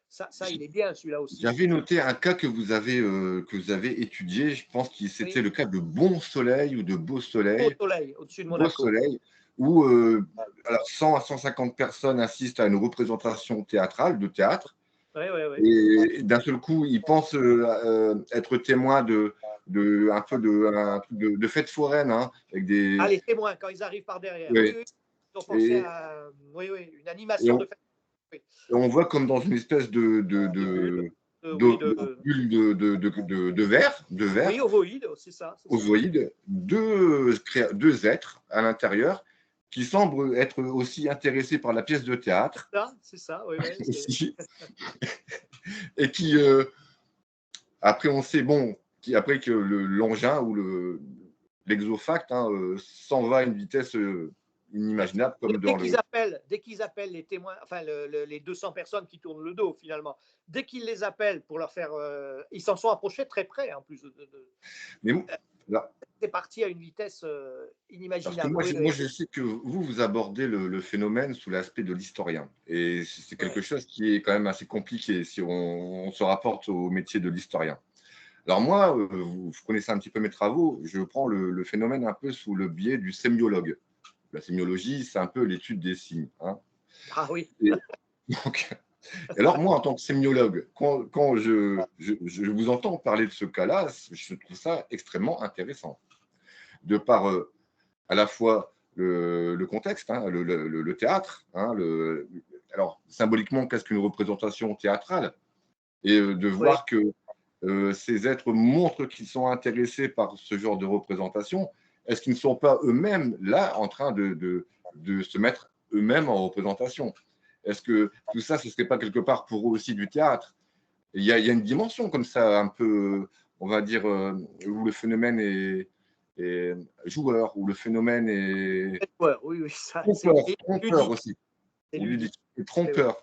ça, il est bien celui-là aussi. J'avais noté un cas que vous avez étudié. Je pense que c'était Oui, le cas de Bon Soleil ou de Beau au Soleil. soleil, au-dessus de Beau Monaco. Soleil, où alors 100 à 150 personnes assistent à une représentation théâtrale, de théâtre. Oui, oui, oui. Et d'un seul coup, ils pensent être témoins un peu de fête foraine, hein, avec Ah, des. les témoins, quand ils arrivent par derrière. Oui, Ouais. oui. Ils ont pensé Et, à oui, oui, une et animation de on, fête. Oui, et on voit comme dans une espèce de bulle. Oui, de bulle de oui, verre ovoïde, c'est ça, c'est ça. ovoïde, deux êtres à l'intérieur qui semblent être aussi intéressés par la pièce de théâtre C'est ça, oui, oui. aussi, et qui, après on sait, bon, après que l'engin ou l'exofact hein, s'en va à une vitesse inimaginable, comme dans le. Dès qu'ils appellent les témoins, enfin les 200 personnes qui tournent le dos finalement, dès qu'ils les appellent pour leur faire, ils s'en sont approchés très près en plus. Mais là, C'est parti à une vitesse parce que inimaginable. moi, Oui, moi, oui, je sais que vous abordez le phénomène sous l'aspect de l'historien. Et c'est quelque ouais. chose qui est quand même assez compliqué si on se rapporte au métier de l'historien. Alors moi, vous connaissez un petit peu mes travaux, je prends le phénomène un peu sous le biais du sémiologue. La sémiologie, c'est un peu l'étude des signes. Hein. Ah oui, Et, donc, alors moi, en tant que sémiologue, quand je vous entends parler de ce cas-là, je trouve ça extrêmement intéressant. De par à la fois le contexte, hein, le théâtre, hein, alors symboliquement, qu'est-ce qu'une représentation théâtrale? Et de oui. voir que ces êtres montrent qu'ils sont intéressés par ce genre de représentation, est-ce qu'ils ne sont pas eux-mêmes là en train de se mettre eux-mêmes en représentation? Est-ce que tout ça, ce ne serait pas quelque part pour eux aussi du théâtre? Il y a une dimension comme ça, un peu, on va dire, où le phénomène est joueur, où le phénomène est Oui, oui, ça, c'est trompeur ludique. aussi, C'est ou ludique. ludique, et Oui, oui. trompeur.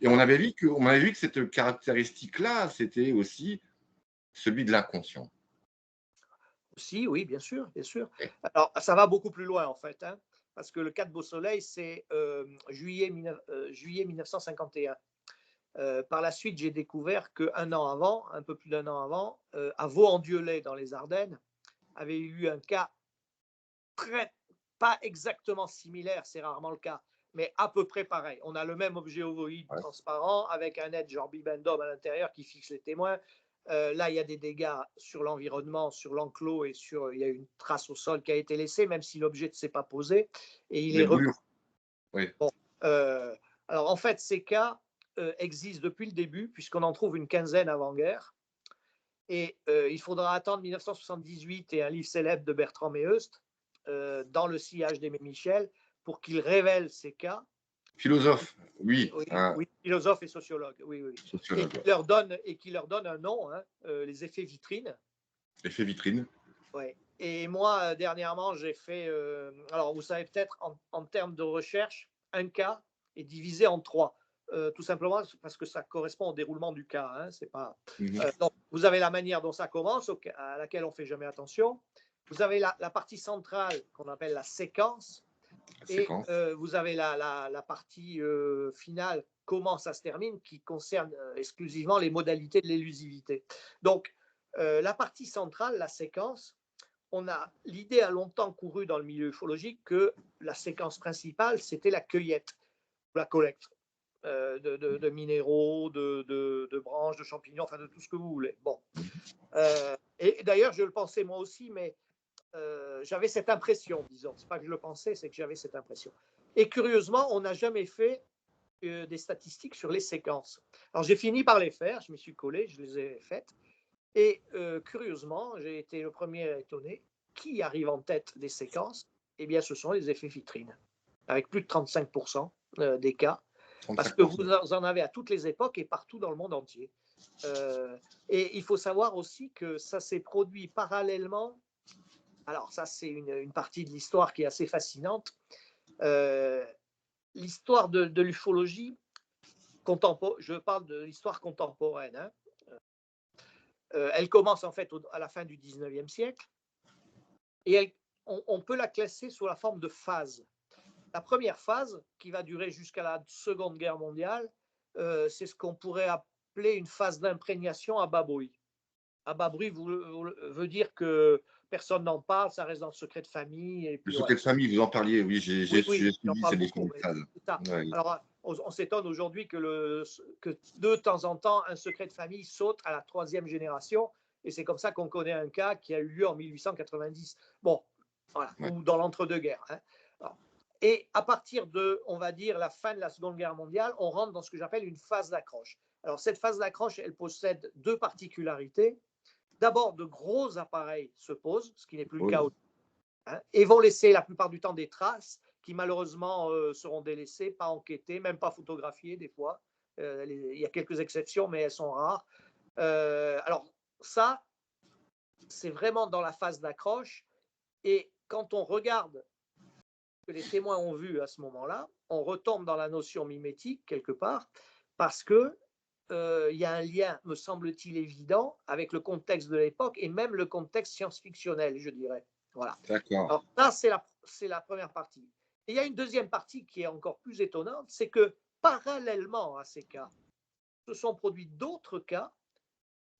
Et on avait vu que cette caractéristique-là, c'était aussi celui de l'inconscient. Aussi, oui, bien sûr, bien sûr. Alors, ça va beaucoup plus loin, en fait, hein, parce que le cas de Beau Soleil, c'est juillet 1951. Par la suite, j'ai découvert qu'un an avant, un peu plus d'un an avant, à Vaux-en-Dieulet, dans les Ardennes, avait eu un cas très, pas exactement similaire, c'est rarement le cas, mais à peu près pareil. On a le même objet ovoïde Ouais. transparent avec un être genre bibendum à l'intérieur qui fixe les témoins. Là, il y a des dégâts sur l'environnement, sur l'enclos et il y a une trace au sol qui a été laissée, même si l'objet ne s'est pas posé. Et il Les est brûlures, oui. bon. Euh, alors, en fait, ces cas existent depuis le début, puisqu'on en trouve une quinzaine avant-guerre. Et il faudra attendre 1978 et un livre célèbre de Bertrand Meheust, Dans le sillage d'Aimé Michel, pour qu'il révèle ces cas. Philosophe, oui, Oui, un oui, philosophe et sociologue, oui, oui. sociologue. Et qui leur donne un nom, hein, les effets vitrines. Effet vitrine. Ouais. Et moi, dernièrement, j'ai fait, alors vous savez peut-être, en termes de recherche, un cas est divisé en trois. Tout simplement parce que ça correspond au déroulement du cas. Hein, c'est pas, Mhm. donc, vous avez la manière dont ça commence, à laquelle on ne fait jamais attention. Vous avez la partie centrale qu'on appelle la séquence. La Et séquence. vous avez la partie finale, comment ça se termine, qui concerne exclusivement les modalités de l'élusivité. Donc, la partie centrale, la séquence, l'idée a longtemps couru dans le milieu ufologique que la séquence principale, c'était la cueillette, la collecte de minéraux, de branches, de champignons, enfin de tout ce que vous voulez. Bon. Et d'ailleurs, je le pensais moi aussi, mais j'avais cette impression, disons. C'est pas que je le pensais, c'est que j'avais cette impression. Et curieusement, on n'a jamais fait des statistiques sur les séquences. Alors j'ai fini par les faire, je m'y suis collé, je les ai faites. Et curieusement, j'ai été le premier étonné. Qui arrive en tête des séquences? Eh bien, ce sont les effets vitrines, avec plus de 35% des cas, parce que 35%. vous en avez à toutes les époques et partout dans le monde entier. Et il faut savoir aussi que ça s'est produit parallèlement. Alors ça, c'est une partie de l'histoire qui est assez fascinante. Euh, l'histoire de l'ufologie, je parle de l'histoire contemporaine, hein. Elle commence en fait à la fin du 19e siècle et on peut la classer sous la forme de phases. La première phase, qui va durer jusqu'à la Seconde Guerre mondiale, c'est ce qu'on pourrait appeler une phase d'imprégnation à bas bruit. À bas bruit veut dire que personne n'en parle, ça reste dans le secret de famille. Et Le puis, secret voilà. de famille, vous en parliez, oui, j'ai Oui, j'en suivi parle ces beaucoup. différentes phases. C'est ça. Ouais. Alors, on s'étonne aujourd'hui que de temps en temps, un secret de famille saute à la 3e génération. Et c'est comme ça qu'on connaît un cas qui a eu lieu en 1890. Bon, voilà, Ouais. ou dans l'entre-deux-guerres. Hein. Et à partir de, on va dire, la fin de la Seconde Guerre mondiale, on rentre dans ce que j'appelle une phase d'accroche. Alors, cette phase d'accroche, elle possède 2 particularités. D'abord, de gros appareils se posent, ce qui n'est plus le cas aujourd'hui, hein, et vont laisser la plupart du temps des traces qui malheureusement seront délaissées, pas enquêtées, même pas photographiées des fois. Il y a quelques exceptions, mais elles sont rares. Alors ça, c'est vraiment dans la phase d'accroche. Et quand on regarde ce que les témoins ont vu à ce moment-là, on retombe dans la notion mimétique quelque part, parce que il y a un lien, me semble-t-il, évident avec le contexte de l'époque et même le contexte science-fictionnel, je dirais. Voilà. D'accord. Alors, ça, c'est la première partie. Et il y a une deuxième partie qui est encore plus étonnante, c'est que parallèlement à ces cas, se sont produits d'autres cas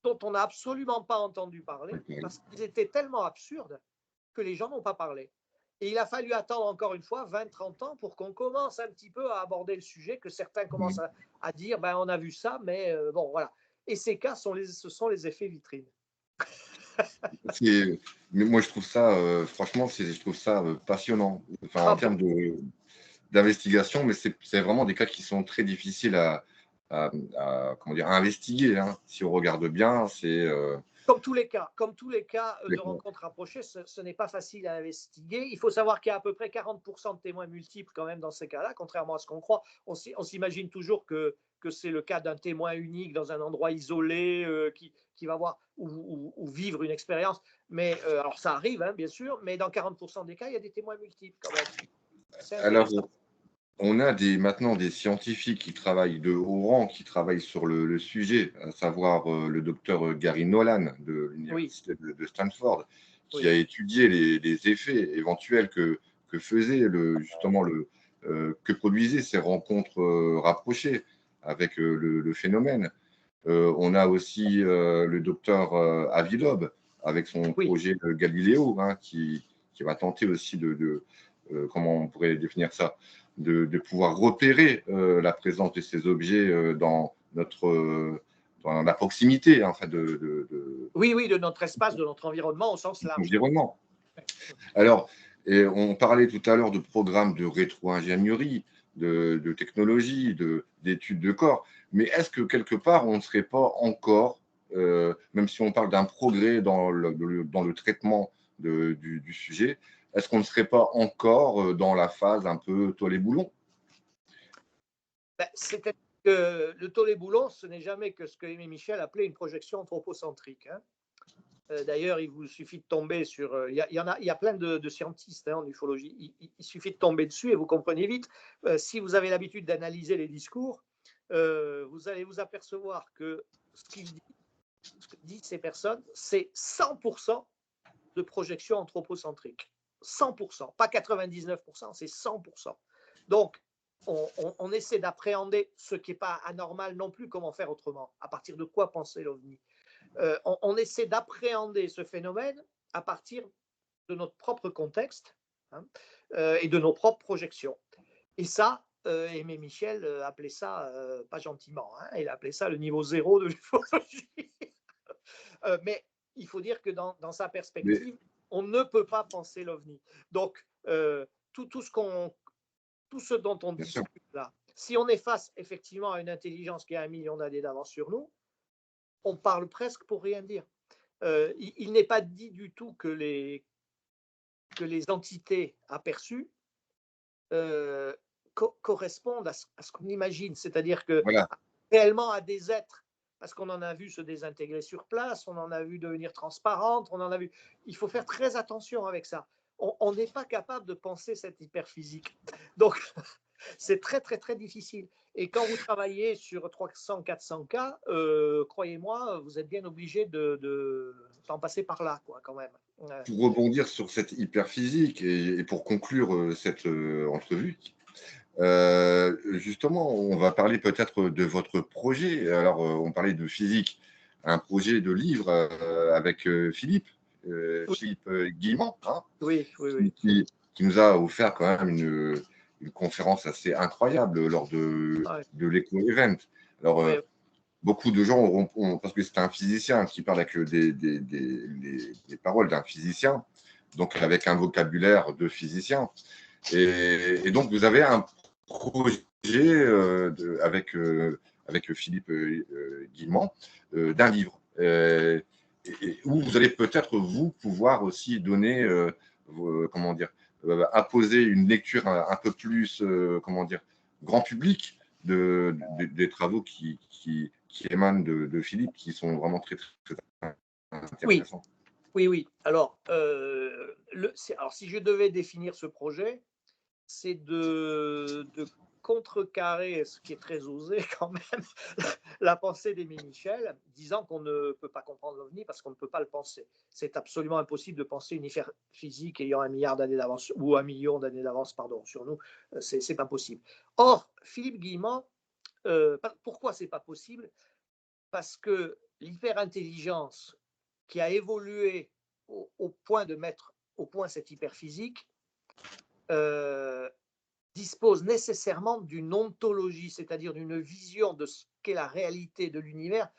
dont on n'a absolument pas entendu parler parce qu'ils étaient tellement absurdes que les gens n'ont pas parlé. Et il a fallu attendre encore une fois 20-30 ans pour qu'on commence un petit peu à aborder le sujet, que certains commencent à dire ben, on a vu ça, mais bon, voilà. Et ces cas, ce sont les effets vitrines. Mais moi, je trouve ça, franchement, je trouve ça passionnant. Enfin, en termes d'investigation, mais c'est vraiment des cas qui sont très difficiles comment dire, à investiguer. Hein. Si on regarde bien, c'est. Comme tous les cas de rencontres rapprochées, ce n'est pas facile à investiguer. Il faut savoir qu'il y a à peu près 40% de témoins multiples quand même dans ces cas-là, contrairement à ce qu'on croit. On s'imagine toujours que c'est le cas d'un témoin unique dans un endroit isolé qui va voir ou vivre une expérience. Mais alors ça arrive, hein, bien sûr, mais dans 40% des cas, il y a des témoins multiples quand même. C'est Alors, intéressant. on a maintenant des scientifiques qui travaillent de haut rang, qui travaillent sur le sujet, à savoir le docteur Gary Nolan de Oui, l'université de Stanford, qui oui. a étudié les effets éventuels que faisait justement que produisaient ces rencontres rapprochées avec le phénomène. On a aussi le docteur Avi Loeb avec son Oui. projet Galileo, hein, qui va tenter aussi comment on pourrait définir ça, de pouvoir repérer la présence de ces objets dans la proximité en fait, Oui, de notre espace, de notre environnement au sens large. l'environnement. Alors, on parlait tout à l'heure de programmes de rétro-ingénierie, de technologie, d'études de corps, mais est-ce que quelque part, on ne serait pas encore, même si on parle d'un progrès dans le traitement du sujet, est-ce qu'on ne serait pas encore dans la phase un peu toile et boulon? Ben, c'est-à-dire que le tollé-boulon, ce n'est jamais que ce que Aimé Michel appelait une projection anthropocentrique. Hein. D'ailleurs, il vous suffit de tomber sur. Il y a plein de scientistes hein, en ufologie. Il suffit de tomber dessus et vous comprenez vite. Si vous avez l'habitude d'analyser les discours, vous allez vous apercevoir que ce que disent ces personnes, c'est 100% de projection anthropocentrique. 100%, pas 99%, c'est 100%. Donc, on essaie d'appréhender ce qui n'est pas anormal non plus, comment faire autrement, à partir de quoi penser l'OVNI. On essaie d'appréhender ce phénomène à partir de notre propre contexte hein, et de nos propres projections. Et ça, Aimé Michel appelait ça, pas gentiment, hein, il appelait ça le niveau zéro de l'ufologie. Mais il faut dire que dans sa Mais, perspective, on ne peut pas penser l'OVNI. Donc, tout ce dont on bien sûr. discute là, si on est face effectivement à une intelligence qui a 1 million d'années d'avance sur nous, on parle presque pour rien dire. Il n'est pas dit du tout que les entités aperçues correspondent à ce qu'on imagine, c'est-à-dire que Voilà. réellement à des êtres, parce qu'on en a vu se désintégrer sur place, on en a vu devenir transparentes, on en a vu. Il faut faire très attention avec ça. On n'est pas capable de penser cette hyperphysique. Donc, C'est très, très, très difficile. Et quand vous travaillez sur 300-400 cas, croyez-moi, vous êtes bien obligé d'en passer par là, quoi, quand même. Ouais. Pour rebondir sur cette hyperphysique et pour conclure cette entrevue, justement, on va parler peut-être de votre projet. Alors, on parlait de physique, un projet de livre avec Oui, Philippe Guillemant, hein, oui, oui, qui, oui. qui- qui nous a offert quand même une conférence assez incroyable lors Ouais, de l'Eco-Event. Alors, ouais, beaucoup de gens parce que c'est un physicien qui parle avec des paroles d'un physicien, donc avec un vocabulaire de physicien. Et donc, vous avez un projet avec Philippe Guillemant d'un livre où vous allez peut-être vous pouvoir aussi donner, comment dire, apposer une lecture un peu plus, comment dire, grand public des travaux qui émanent de Philippe, qui sont vraiment très, très oui, intéressants. oui, oui. Alors, alors, si je devais définir ce projet, c'est de contrecarrer, ce qui est très osé quand même, la pensée d'Aimé Michel, disant qu'on ne peut pas comprendre l'OVNI parce qu'on ne peut pas le penser. C'est absolument impossible de penser une physique ayant 1 milliard d'années d'avance, ou 1 million d'années d'avance, pardon, sur nous. C'est pas possible. Or, Philippe Guillemot, pourquoi c'est pas possible? Parce que l'hyperintelligence qui a évolué au point de mettre au point cette hyperphysique, euh, dispose nécessairement d'une ontologie, c'est-à-dire d'une vision de ce qu'est la réalité de l'univers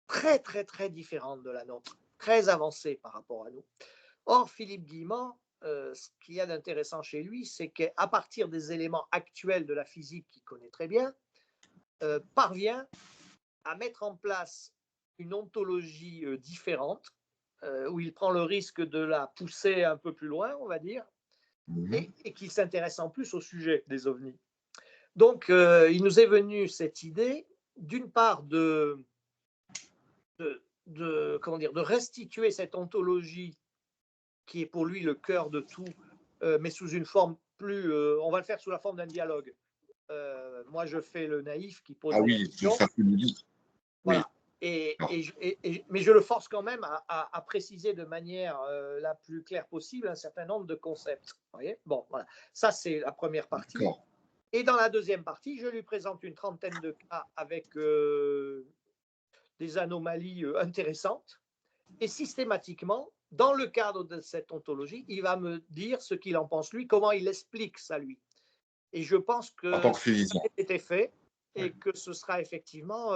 très, très, très différente de la nôtre, très avancée par rapport à nous. Or, Philippe Guillemot, ce qu'il y a d'intéressant chez lui, c'est qu'à partir des éléments actuels de la physique qu'il connaît très bien, parvient à mettre en place une ontologie différente, où il prend le risque de la pousser un peu plus loin, on va dire, et qui s'intéresse en plus au sujet des ovnis. Donc, il nous est venu cette idée, d'une part, comment dire, de restituer cette ontologie qui est pour lui le cœur de tout, mais sous une forme plus. On va le faire sous la forme d'un dialogue. Moi, je fais le naïf qui pose Ah des oui, tout questions. ça plus ludique. Oui. Voilà. Mais je le force quand même à préciser de manière la plus claire possible un certain nombre de concepts. Vous voyez, bon, voilà. Ça, c'est la première partie. D'accord. Et dans la deuxième partie, je lui présente une trentaine de cas avec des anomalies intéressantes. Et systématiquement, dans le cadre de cette ontologie, il va me dire ce qu'il en pense lui, comment il explique ça lui. Et je pense En que tant que ça physicien. a été fait Ouais. et que ce sera effectivement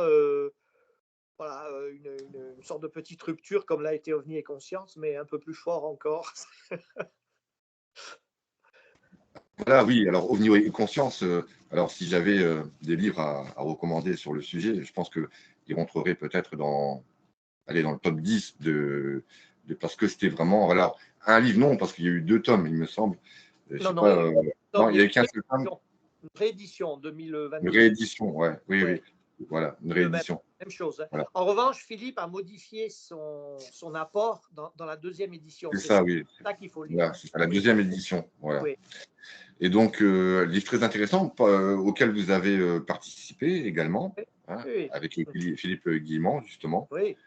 voilà, une sorte de petite rupture comme l'a été OVNI et Conscience, mais un peu plus fort encore. Voilà, oui, alors OVNI et conscience, alors si j'avais des livres à recommander sur le sujet, je pense qu'ils rentreraient peut-être allez, dans le top 10 parce que c'était vraiment. Alors, un livre, non, parce qu'il y a eu 2 tomes, il me semble. Je Non, sais non, pas. Non, il il y n'y a avait qu'un seul tome. une réédition en Une 2022. réédition, ouais, oui, oui. Ouais, Voilà, une le même, réédition. même chose. Voilà, En revanche, Philippe a modifié son apport dans la deuxième édition. c'est C'est ça, oui. ça qu'il faut lire. Voilà, c'est ça, la Oui, deuxième édition. Voilà. oui, Et donc, livre très intéressant auquel vous avez participé également, oui, hein, oui, avec Philippe Guillemant, justement. oui,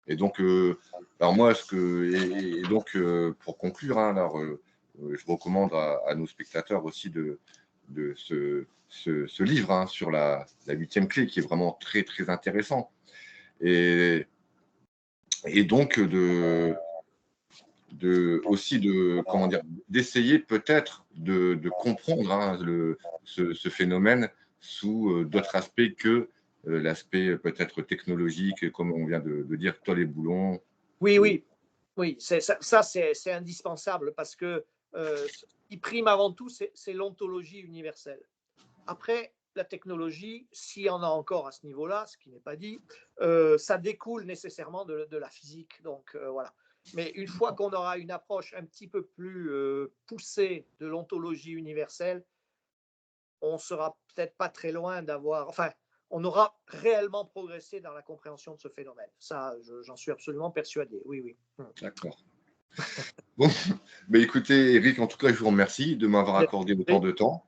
Et donc, alors moi, et donc, pour conclure, hein, alors, je recommande à nos spectateurs aussi de ce livre hein, sur la 8e clé, qui est vraiment très, très intéressant. Et, et donc, aussi comment dire, d'essayer peut-être de comprendre hein, ce phénomène sous d'autres aspects que l'aspect peut-être technologique, comme on vient de dire, toi les boulons. oui, Et, oui, oui, ça c'est indispensable parce que ce qui prime avant tout, c'est l'ontologie universelle. Après, la technologie, s'il y en a encore à ce niveau-là, ce qui n'est pas dit, ça découle nécessairement de la physique. Donc voilà. Mais une fois qu'on aura une approche un petit peu plus poussée de l'ontologie universelle, on sera peut-être pas très loin d'avoir, enfin, on aura réellement progressé dans la compréhension de ce phénomène. Ça, j'en suis absolument persuadé. Oui, oui. d'accord. Bon, mais écoutez, Eric, en tout cas, je vous remercie de m'avoir accordé autant J'ai de temps.